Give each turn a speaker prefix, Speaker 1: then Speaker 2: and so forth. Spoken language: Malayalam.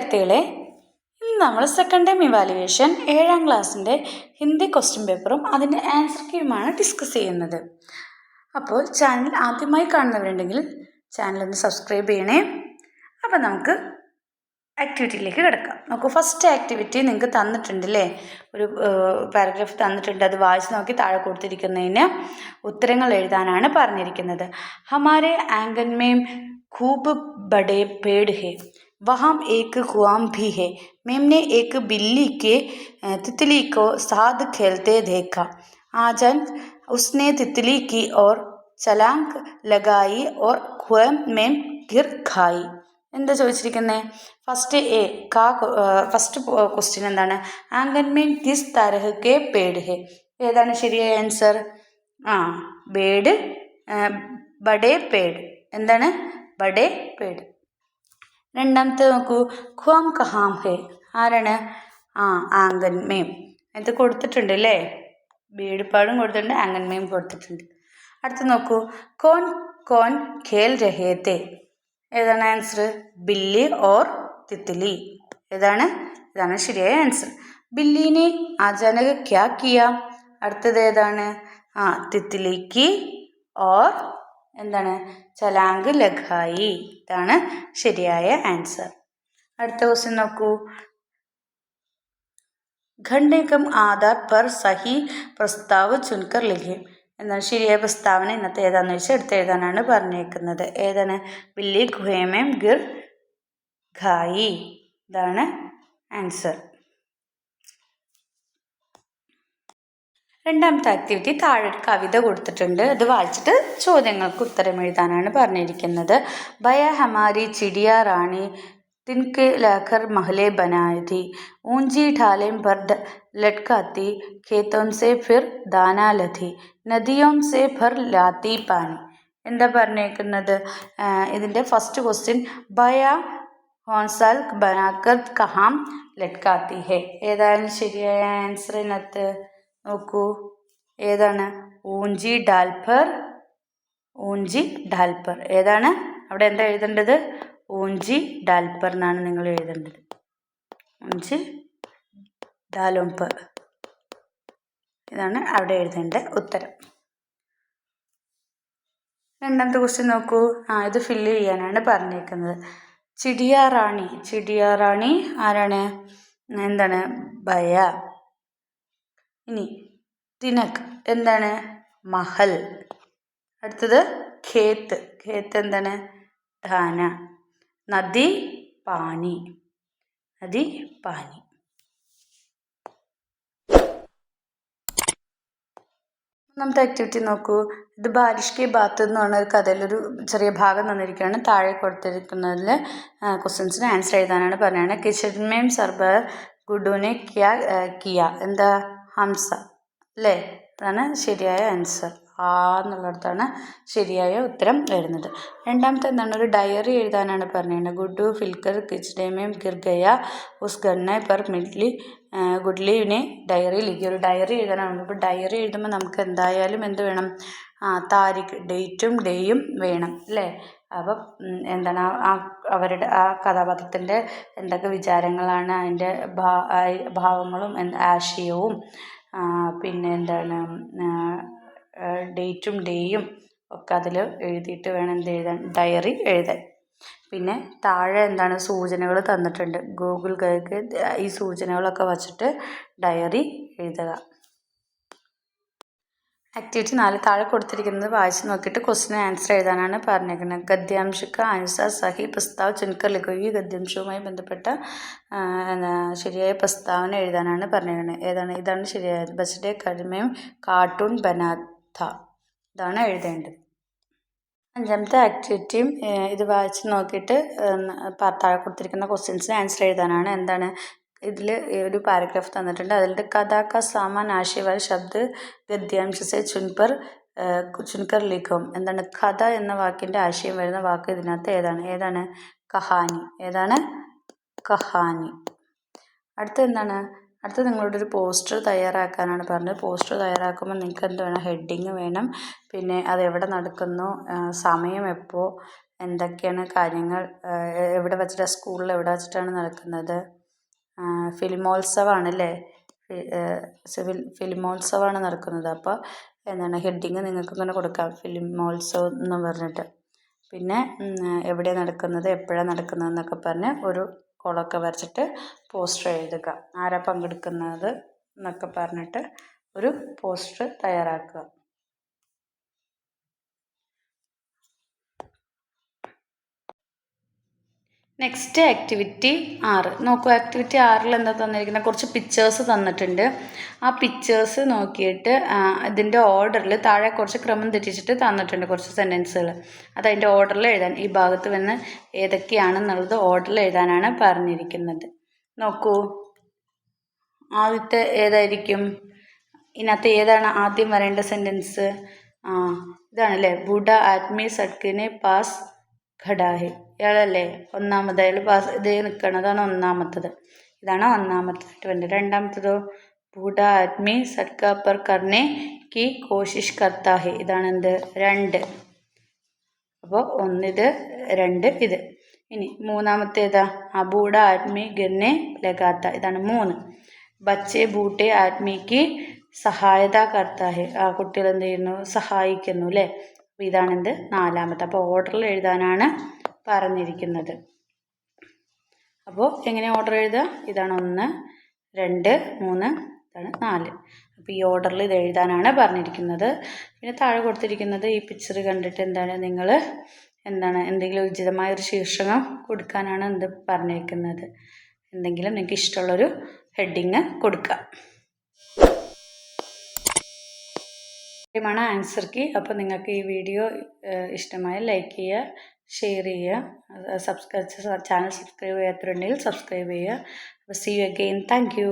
Speaker 1: വിദ്യാർത്ഥികളെ, ഇന്ന് നമ്മൾ സെക്കൻഡ് ടൈം ഇവാലുവേഷൻ 7ാം ക്ലാസ്സിൻ്റെ ഹിന്ദി ക്വസ്റ്റ്യൻ പേപ്പറും അതിൻ്റെ ആൻസർ കീയുമാണ് ഡിസ്കസ് ചെയ്യുന്നത്. അപ്പോൾ ചാനൽ ആദ്യമായി കാണുന്നവരുണ്ടെങ്കിൽ ചാനലൊന്ന് സബ്സ്ക്രൈബ് ചെയ്യണേ. അപ്പോൾ നമുക്ക് ആക്ടിവിറ്റിയിലേക്ക് കിടക്കാം. നോക്കൂ, ഫസ്റ്റ് ആക്ടിവിറ്റി നിങ്ങൾക്ക് തന്നിട്ടുണ്ടല്ലേ, ഒരു പാരഗ്രാഫ് തന്നിട്ടുണ്ട്. അത് വായിച്ച് നോക്കി താഴെ കൊടുത്തിരിക്കുന്നതിന് ഉത്തരങ്ങൾ എഴുതാനാണ് പറഞ്ഞിരിക്കുന്നത്. ഹമാരെ ആംഗൻ മേം खूब बड़े पेड़ है, वहाँ एक कुआं भी है. मैम ने एक बिल्ली के तितली को साथ खेलते देखा. आजन उसने तितली की ओर छलांग लगाई और कुएं में गिर खाई. എന്താ ചോദിച്ചിരിക്കുന്നത്? ഫസ്റ്റ് ക്വസ്റ്റ്യൻ എന്താണ്? ആംഗൻ മേം കിസ് തരഹ് കെ പേട് ഹെ. ഏതാണ് ശരിയായ ആൻസർ? ബേഡ്, ബഡേ പേട്. എന്താണ്? ബഡേ പേട്. രണ്ടാമത്തെ നോക്കൂ, ഖുവാം കഹാം ഹെ. ആരാണ്? ആംഗൻ മേം. ഇത് കൊടുത്തിട്ടുണ്ട് അല്ലേ, ബേഡുപാടും കൊടുത്തിട്ടുണ്ട്, ആംഗൻ മേം കൊടുത്തിട്ടുണ്ട്. അടുത്ത് നോക്കൂ, കോൻ കോൻ ഖേൽ രഹേ തേ. ഏതാണ് ആൻസർ? Billy or Titli. ഇതാണ് ശരിയായ ആൻസർ. ബില്ലിനെ അചാനക് ക്യാ കിയ. അടുത്തത് ഏതാണ്? തിത്ലിക്ക് ഓർ എന്താണ്? ചലാങ്ക് ലഗായി. ഇതാണ് ശരിയായ ആൻസർ. അടുത്ത ക്വസ്റ്റ്യൻ നോക്കൂ, ഘണ്ടെ കം ആധാർ പർ സഹി പ്രസ്താവ് ചുൻകർ ലിഖേ. എന്താണ് ശരിയായ പ്രസ്താവന? ഇന്നത്തെ ഏതാണെന്ന് വെച്ചാൽ എടുത്ത് എഴുതാനാണ് പറഞ്ഞേക്കുന്നത്. ഏതാണ്? ബില്ലി ഖുഹേമേം ഗിർ ഖായി. ഇതാണ് ആൻസർ. രണ്ടാമത്തെ ആക്ടിവിറ്റി, താഴെ ഒരു കവിത കൊടുത്തിട്ടുണ്ട്. അത് വായിച്ചിട്ട് ചോദ്യങ്ങൾക്ക് ഉത്തരം എഴുതാനാണ് പറഞ്ഞിരിക്കുന്നത്. ഭയ ഹമാരി ചിടിയ റാണി तिनके लाकर महले बनाए थी, ऊंची ढालें पर लटकाती, खेतों से फिर दाना लथी, नदियों से भर लाती पानी. എന്താ പറഞ്ഞേക്കുന്നത്? ഇതിൻ്റെ ഫസ്റ്റ് ക്വസ്റ്റ്യൻ, ഭയ ഹോൺസാൽ ബനാക്കർ കഹാം ലട്കാത്തി ഹെ. ഏതാണ് ശരിയായ ആൻസർ? ഇതിനകത്ത് നോക്കൂ, ഏതാണ്? ഊഞ്ചി ഡാൽപർ. ഏതാണ്? അവിടെ എന്താ എഴുതേണ്ടത്? ഊഞ്ചി ഡാൽപർ എന്നാണ് നിങ്ങൾ എഴുതേണ്ടത്. ഊഞ്ചി ഡാലോംപർ. ഇതാണ് അവിടെ എഴുതേണ്ട ഉത്തരം. രണ്ടാമത്തെ ക്വസ്റ്റ്യൻ നോക്കൂ, ഇത് ഫില്ല് ചെയ്യാനാണ് പറഞ്ഞേക്കുന്നത്. ചിടിയ റാണി ആരാണ്? എന്താണ്? ഭയ. ഇനി തിനക് എന്താണ്? മഹൽ. അടുത്തത് ഖേത്ത് എന്താണ്? ധാന. നദി പാനി. ഒന്നാമത്തെ ആക്ടിവിറ്റി നോക്കൂ, ഇത് ബാരിഷ് കി ബാത്ത് എന്ന് പറഞ്ഞ ഒരു കഥയിലൊരു ചെറിയ ഭാഗം തന്നിരിക്കുകയാണ്. താഴെ കൊടുത്തിരിക്കുന്നതിൽ ക്വസ്റ്റ്യൻസിന് ആൻസർ എഴുതാനാണ് പറഞ്ഞത്. കിച്ചൻ മേം സർബർ ഗുഡുനെ ക്യാ കിയ. എന്താ? ഹംസ അല്ലേ? അതാണ് ശരിയായ ആൻസർ. എന്നുള്ളിടത്താണ് ശരിയായ ഉത്തരം വരുന്നത്. രണ്ടാമത്തെ എന്താണ്? ഒരു ഡയറി എഴുതാനാണ് പറഞ്ഞത്. ഗുഡു ഫിൽക്കർ കിച്ചഡേ മേം ഗിർ ഗയ ഉസ് ഗണ്ണെ പർ മിഡ്ലി ഗുഡ്ലിനെ ഡയറി ലിഖി. ഒരു ഡയറി എഴുതാനാണ്. ഇപ്പോൾ ഡയറി എഴുതുമ്പോൾ നമുക്ക് എന്തായാലും എന്ത് വേണം? താരിഖ്, ഡേയും വേണം അല്ലേ? അപ്പം എന്താണ് അവരുടെ കഥാപാത്രത്തിൻ്റെ എന്തൊക്കെ വിചാരങ്ങളാണ്, അതിൻ്റെ ഭാവങ്ങളും ആശയവും പിന്നെ എന്താണ് ഡേയും ഒക്കെ അതിൽ എഴുതിയിട്ട് വേണം എന്ത് എഴുതാൻ? ഡയറി എഴുതാൻ. പിന്നെ താഴെ എന്താണ് സൂചനകൾ തന്നിട്ടുണ്ട്. ഗൂഗിൾ ഗൈഡ് ഈ സൂചനകളൊക്കെ വച്ചിട്ട് ഡയറി എഴുതുക. ആക്ടിവിറ്റി 4, താഴെ കൊടുത്തിരിക്കുന്നത് വായിച്ച് നോക്കിയിട്ട് ക്വസ്റ്റിന് ആൻസർ എഴുതാനാണ് പറഞ്ഞിരിക്കുന്നത്. ഗദ്യാംശക്ക് അനുസാർ സഹി പ്രസ്താവ് ചുൻകർ ലിഖോ. ഈ ഗദ്യാംശവുമായി ബന്ധപ്പെട്ട ശരിയായ പ്രസ്താവന എഴുതാനാണ് പറഞ്ഞിരിക്കുന്നത്. ഇതാണ് ശരിയായത്. ബസ്ഡേ കർമ്മയും കാർട്ടൂൺ ബനാത്ത. ഇതാണ് എഴുതേണ്ടത്. അഞ്ചാമത്തെ ആക്ടിവിറ്റിയും ഇത് വായിച്ച് നോക്കിയിട്ട് താഴെ കൊടുത്തിരിക്കുന്ന ക്വസ്റ്റ്യൻസിന് ആൻസർ എഴുതാനാണ്. എന്താണ്? ഇതിൽ ഒരു പാരഗ്രാഫ് തന്നിട്ടുണ്ട്. അതിൽ കഥാ കാ സാമാൻ ആശയവാൽ ശബ്ദ് ഗദ്യാംശസെ ചുൻകർ ലിഖോ. എന്താണ്? കഥ എന്ന വാക്കിൻ്റെ ആശയം വരുന്ന വാക്ക് ഇതിനകത്ത് ഏതാണ്? കഹാനി. കഹാനി. അടുത്ത നിങ്ങളോട് ഒരു പോസ്റ്റർ തയ്യാറാക്കാനാണ് പറഞ്ഞത്. പോസ്റ്റർ തയ്യാറാക്കുമ്പോൾ നിങ്ങൾക്ക് എന്ത് വേണം? ഹെഡിങ് വേണം, പിന്നെ അതെവിടെ നടക്കുന്നു, സമയം എപ്പോൾ, എന്തൊക്കെയാണ് കാര്യങ്ങൾ, എവിടെ വെച്ചിട്ടാണ്, സ്കൂളിൽ എവിടെ വെച്ചിട്ടാണ് നടക്കുന്നത്, ഫിലിമോത്സവമാണല്ലേ, ഫിലിമോത്സവമാണ് നടക്കുന്നത്. അപ്പോൾ എന്താണ് ഹെഡിങ് നിങ്ങൾക്ക് ഇങ്ങനെ കൊടുക്കാം, ഫിലിമോത്സവം എന്ന് പറഞ്ഞിട്ട്. പിന്നെ എവിടെയാണ് നടക്കുന്നത്, എപ്പോഴാണ് നടക്കുന്നത് എന്നൊക്കെ പറഞ്ഞ് ഒരു കോളമൊക്കെ വരച്ചിട്ട് പോസ്റ്റർ എഴുതുക. ആരാ പങ്കെടുക്കുന്നത് എന്നൊക്കെ പറഞ്ഞിട്ട് ഒരു പോസ്റ്റർ തയ്യാറാക്കുക. നെക്സ്റ്റ് ആക്ടിവിറ്റി 6 നോക്കൂ. ആക്ടിവിറ്റി 6 എന്താ തന്നിരിക്കുന്നത്, കുറച്ച് പിക്ചേഴ്സ് തന്നിട്ടുണ്ട്. ആ പിക്ചേഴ്സ് നോക്കിയിട്ട് ഇതിൻ്റെ ഓർഡറിൽ താഴെ കുറച്ച് ക്രമം തെറ്റിച്ചിട്ട് തന്നിട്ടുണ്ട് കുറച്ച് സെൻറ്റൻസുകൾ. അതതിൻ്റെ ഓർഡറിൽ എഴുതാൻ, ഈ ഭാഗത്ത് വന്ന് ഏതൊക്കെയാണെന്നുള്ളത് ഓർഡറിൽ എഴുതാനാണ് പറഞ്ഞിരിക്കുന്നത്. നോക്കൂ, ആദ്യത്തെ ഏതായിരിക്കും, ഇതിനകത്ത് ഏതാണ് ആദ്യം വരേണ്ട സെൻറ്റൻസ്? ഇതാണല്ലേ, ബൂഡ ആദ്മി സഡ്കിനെ പാസ് ഖടാ ഹെ. ഇയാളല്ലേ ഒന്നാമത്, അയാൾ പാസ് ഇതേ നിൽക്കണം, അതാണ് ഒന്നാമത്തത്. ഇതാണ് ഒന്നാമത്തായിട്ട് വേണ്ടത്. രണ്ടാമത്തതോ, ബൂഡ ആദ്മി സഡ്ക പർ കർനെ കി കോശിഷ് കർത്താ ഹെ. ഇതാണ് എന്ത്, 2. അപ്പോൾ 1 ഇത്, 2 ഇത്. ഇനി മൂന്നാമത്തേതാ, ബൂഡ ആദ്മി ഗിർനെ ലഗാത്ത. ഇതാണ് 3. ബച്ചെ ബൂട്ടെ ആദ്മിക്ക് സഹായത കർത്താ ഹെ. കുട്ടികൾ എന്ത് ചെയ്യുന്നു, സഹായിക്കുന്നു അല്ലേ. അപ്പോൾ ഇതാണെന്ത്, 4. അപ്പോൾ ഓർഡറിൽ എഴുതാനാണ് പറഞ്ഞിരിക്കുന്നത്. അപ്പോൾ എങ്ങനെ ഓർഡർ എഴുതുക, ഇതാണ് 1, 2, 3, ഇതാണ് 4. അപ്പോൾ ഈ ഓർഡറിൽ ഇത് എഴുതാനാണ് പറഞ്ഞിരിക്കുന്നത്. പിന്നെ താഴെ കൊടുത്തിരിക്കുന്നത് ഈ പിക്ചർ കണ്ടിട്ട് നിങ്ങൾ എന്തെങ്കിലും ഉചിതമായൊരു ശീർഷകം കൊടുക്കാനാണ് എന്ത് പറഞ്ഞിരിക്കുന്നത്. എന്തെങ്കിലും നിങ്ങൾക്ക് ഇഷ്ടമുള്ളൊരു ഹെഡിങ് കൊടുക്കുക. ാണ് ആൻസർ കീ. അപ്പോൾ നിങ്ങൾക്ക് ഈ വീഡിയോ ഇഷ്ടമായ ലൈക്ക് ചെയ്യുക, ഷെയർ ചെയ്യുക, ചാനൽ സബ്സ്ക്രൈബ് ചെയ്യാത്തവരുണ്ടെങ്കിൽ സബ്സ്ക്രൈബ് ചെയ്യുക. അപ്പോൾ see you again. Thank U.